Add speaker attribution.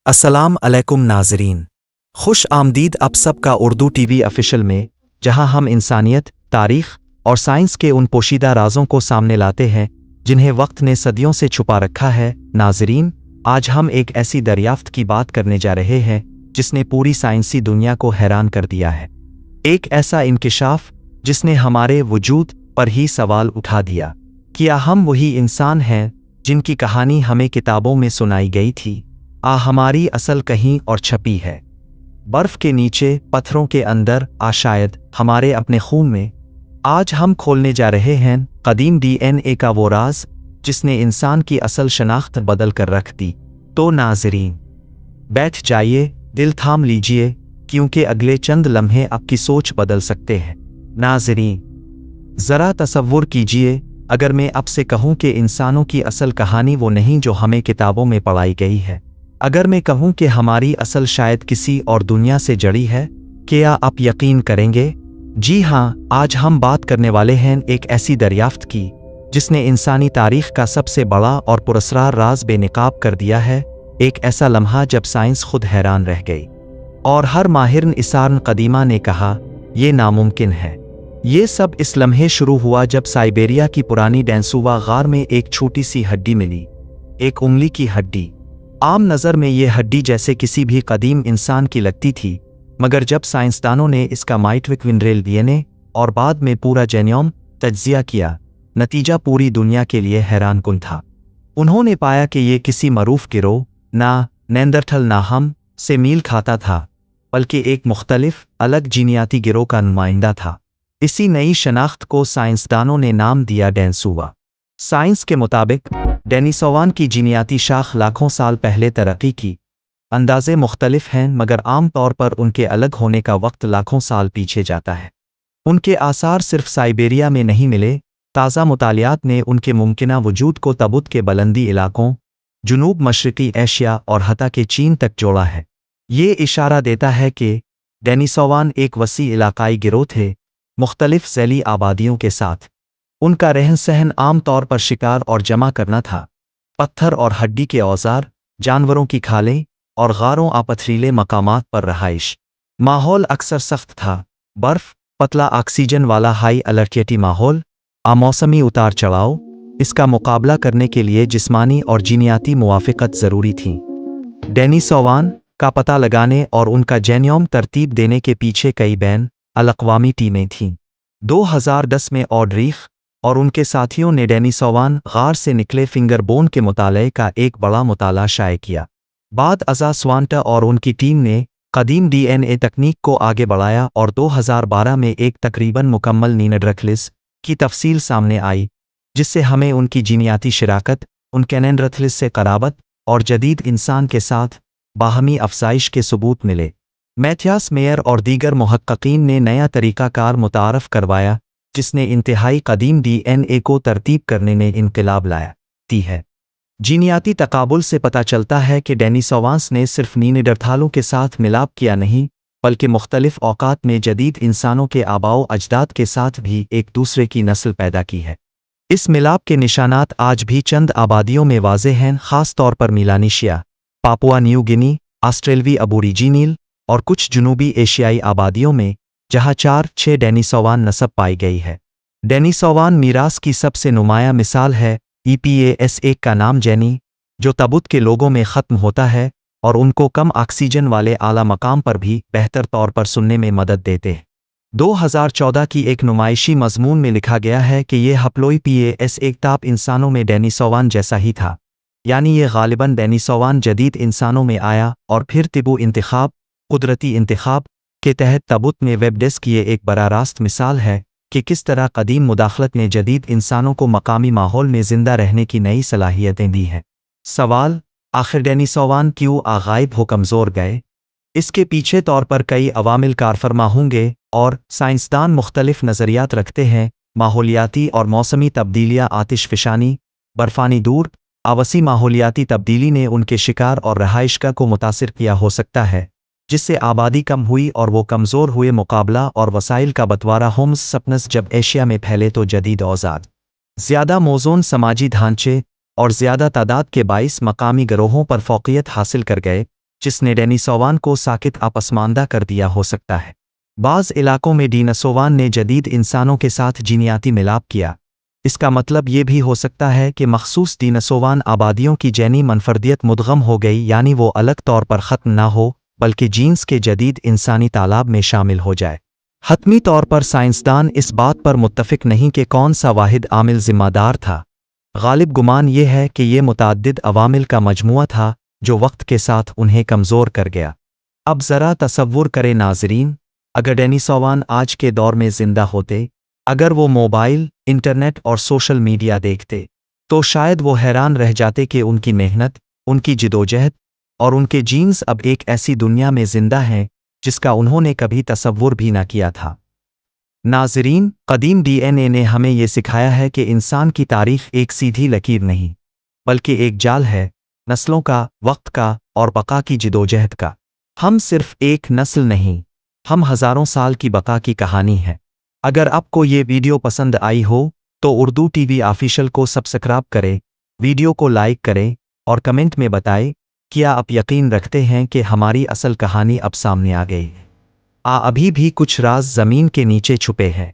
Speaker 1: अस्सलाम अलैकुम नाज़रीन, खुश आमदीद आप सब का उर्दू टीवी ऑफिशियल में, जहां हम इंसानियत, तारीख और साइंस के उन पोशीदा राज़ों को सामने लाते हैं जिन्हें वक्त ने सदियों से छुपा रखा है। नाज़रीन, आज हम एक ऐसी दरियाफ्त की बात करने जा रहे हैं जिसने पूरी साइंसी दुनिया को हैरान कर दिया है। एक ऐसा इंकिशाफ जिसने हमारे वजूद पर ही सवाल उठा दिया, क्या हम वही इंसान हैं जिनकी कहानी हमें किताबों में सुनाई गई थी? हमारी असल कहीं और छपी है, बर्फ के नीचे, पत्थरों के अंदर, शायद हमारे अपने खून में। आज हम खोलने जा रहे हैं कदीम डीएनए का वो राज जिसने इंसान की असल शनाख्त बदल कर रख दी। तो नाज़रीन, बैठ जाइए, दिल थाम लीजिए, क्योंकि अगले चंद लम्हे आपकी सोच बदल सकते हैं। नाज़रीन, ज़रा तसव्वुर कीजिए, अगर मैं आपसे कहूँ कि इंसानों की असल कहानी वो नहीं जो हमें किताबों में पढ़ाई गई है, अगर मैं कहूँ कि हमारी असल शायद किसी और दुनिया से जड़ी है, क्या आप यकीन करेंगे? जी हाँ, आज हम बात करने वाले हैं एक ऐसी दरियाफ्त की जिसने इंसानी तारीख का सबसे बड़ा और पुरस्कार राज बेनकाब कर दिया है। एक ऐसा लम्हा जब साइंस खुद हैरान रह गई और हर माहिर इंसान कदीमा ने कहा, ये नामुमकिन है। ये सब इस लम्हे शुरू हुआ जब साइबेरिया की पुरानी डेंसुवा गार में एक छोटी सी हड्डी मिली, एक उंगली की हड्डी। आम नज़र में ये हड्डी जैसे किसी भी कदीम इंसान की लगती थी, मगर जब साइंसदानों ने इसका माइटोकॉन्ड्रियल डीएनए और बाद में पूरा जेनोम तज्जिया किया, नतीजा पूरी दुनिया के लिए हैरानकुन था। उन्होंने पाया कि ये किसी मरूफ गिरोह, ना नेंदरथल ना हम से मील खाता था, बल्कि एक मुख्तलिफ अलग जीनियाती गिरोह का नुमाइंदा था। इसी नई शनाख्त को साइंसदानों ने नाम दिया डेनिसोवा। साइंस के मुताबिक डेनिसोवान की जीनियाती शाख लाखों साल पहले तरक्की की। अंदाजे मुख्तलिफ हैं, मगर आम तौर पर उनके अलग होने का वक्त लाखों साल पीछे जाता है। उनके आसार सिर्फ साइबेरिया में नहीं मिले, ताज़ा मुतालियात ने उनके मुमकिना वजूद को तबुत के बुलंदी इलाकों, जुनूब मशरकी एशिया और हता के चीन तक जोड़ा है। ये इशारा देता है कि डेनिसोवान एक वसी इलाकाई गिरोह थे, मुख्तलिफ ज़ैली आबादियों के साथ। उनका रहन सहन आम तौर पर शिकार और जमा करना था, पत्थर और हड्डी के औजार, जानवरों की खालें और गारों पथरीले मकामात पर रहाइश। माहौल अक्सर सख्त था, बर्फ, पतला ऑक्सीजन वाला हाई अलर्टियटी माहौल, मौसमी उतार चढ़ाव। इसका मुकाबला करने के लिए जिस्मानी और जीनियाती मुवाफ़क़त ज़रूरी थी। डेनिसोवान का पता लगाने और उनका जेनोम तरतीब देने के पीछे कई बैन अल-अक़वामी टीमें थीं। 2010 में ऑड्रीख और उनके साथियों ने डेनिसोवान गार से निकले फिंगर बोन के मुताले का एक बड़ा मुताला शाये किया। बाद अज़ा स्वांटा और उनकी टीम ने कदीम डीएनए तकनीक को आगे बढ़ाया और 2012 में एक तकरीबन मुकम्मल नीनडरथलिस की तफसील सामने आई, जिससे हमें उनकी जीनियाती शिराकत, उनके नेंडरथलिस से क़राबत और जदीद इंसान के साथ बाहमी अफसाइश के सबूत मिले। मैथियास मेयर और दीगर मुहक्किकीन ने नया तरीक़ाकार मुतारफ़ करवाया जिसने इंतहाई कदीम डीएनए को तरतीब करने में इनकलाब लाया है। जीनियाती तकाबुल से पता चलता है कि डेनिसोवान्स ने सिर्फ नीनेंडरथालों के साथ मिलाप किया नहीं, बल्कि मुख्तलिफ औकात में जदीद इंसानों के आबाओ अजदाद के साथ भी एक दूसरे की नस्ल पैदा की है। इस मिलाप के निशानात आज भी चंद आबादियों में वाज़ेह हैं, ख़ास तौर पर मिलानेशिया, पापुआ न्यू गिनी, ऑस्ट्रेलवी अबोरिजिनल और कुछ जनूबी एशियाई आबादियों में, जहाँ 4-6 डेनिसोवान नस्ब पाई गई है। डेनिसोवान मीरास की सबसे नुमाया मिसाल है EPAS1 का नाम जेनी, जो तबुत के लोगों में ख़त्म होता है और उनको कम ऑक्सीजन वाले आला मकाम पर भी बेहतर तौर पर सुनने में मदद देते हैं। 2014 की एक नुमाइशी मज़मून में लिखा गया है कि ये हप्लोई PAS1 ताप इंसानों में डेनिसोवान जैसा ही था, यानी ये गालिबन डेनिसोवान जदीद इंसानों में आया और फिर तिबू इंतखाब, कुदरती इंतखाब के तहत तबुत में वेब डेस्क। ये एक बड़ा रास्त मिसाल है कि किस तरह कदीम मुदाखलत ने जदीद इंसानों को मकामी माहौल में ज़िंदा रहने की नई सलाहियतें दी हैं। सवाल, आखिर डेनिसोवान क्यों गायब हो कमज़ोर गए? इसके पीछे तौर पर कई अवामिल कारफरमा होंगे और साइंसदान मुख्तलिफ नज़रियात रखते हैं। माहौलियाती और मौसमी तब्दीलियाँ, आतिशफ़शानी, बर्फ़ानी दूर, आवासी माहौलियाती तब्दीली ने उनके शिकार और रहाइशगाह को मुतासिर किया हो सकता है, जिससे आबादी कम हुई और वो कमज़ोर हुए। मुकाबला और वसाइल का बंटवारा, होम्स सपनस जब एशिया में फैले तो जदीद औज़ार, ज़्यादा मौज़ून समाजी ढांचे और ज़्यादा तादाद के बाइस मकामी गिरोहों पर फ़ौक़ियत हासिल कर गए, جس نے ڈینیسووان کو ساکت پسماندہ کر دیا ہو سکتا ہے۔ بعض علاقوں میں ڈینیسووان نے جدید انسانوں کے ساتھ جینیاتی ملاپ کیا۔ اس کا مطلب یہ بھی ہو سکتا ہے کہ مخصوص ڈینیسووان آبادیوں کی جینی منفردیت مدغم ہو گئی، یعنی وہ الگ طور پر ختم نہ ہو بلکہ جینز کے جدید انسانی تالاب میں شامل ہو جائے۔ حتمی طور پر سائنسدان اس بات پر متفق نہیں کہ کون سا واحد عامل ذمہ دار تھا۔ غالب گمان یہ ہے کہ یہ متعدد عوامل کا مجموعہ تھا جو وقت کے ساتھ انہیں کمزور کر گیا۔ اب ذرا تصور کریں ناظرین، اگر ڈینیسووان آج کے دور میں زندہ ہوتے، اگر وہ موبائل، انٹرنیٹ اور سوشل میڈیا دیکھتے، تو شاید وہ حیران رہ جاتے کہ ان کی محنت، ان کی جدوجہد اور ان کے جینز اب ایک ایسی دنیا میں زندہ ہیں جس کا انہوں نے کبھی تصور بھی نہ کیا تھا۔ ناظرین، قدیم ڈی این اے نے ہمیں یہ سکھایا ہے کہ انسان کی تاریخ ایک سیدھی لکیر نہیں، بلکہ ایک جال ہے، نسلوں کا، وقت کا اور بقا کی جدوجہد کا۔ ہم صرف ایک نسل نہیں، ہم ہزاروں سال کی بقا کی کہانی ہے۔ اگر آپ کو یہ ویڈیو پسند آئی ہو تو اردو ٹی وی آفیشل کو سبسکرائب کریں، ویڈیو کو لائک کریں اور کمنٹ میں بتائیں کیا آپ یقین رکھتے ہیں کہ ہماری اصل کہانی اب سامنے آ گئی؟ ابھی بھی کچھ راز زمین کے نیچے چھپے ہیں۔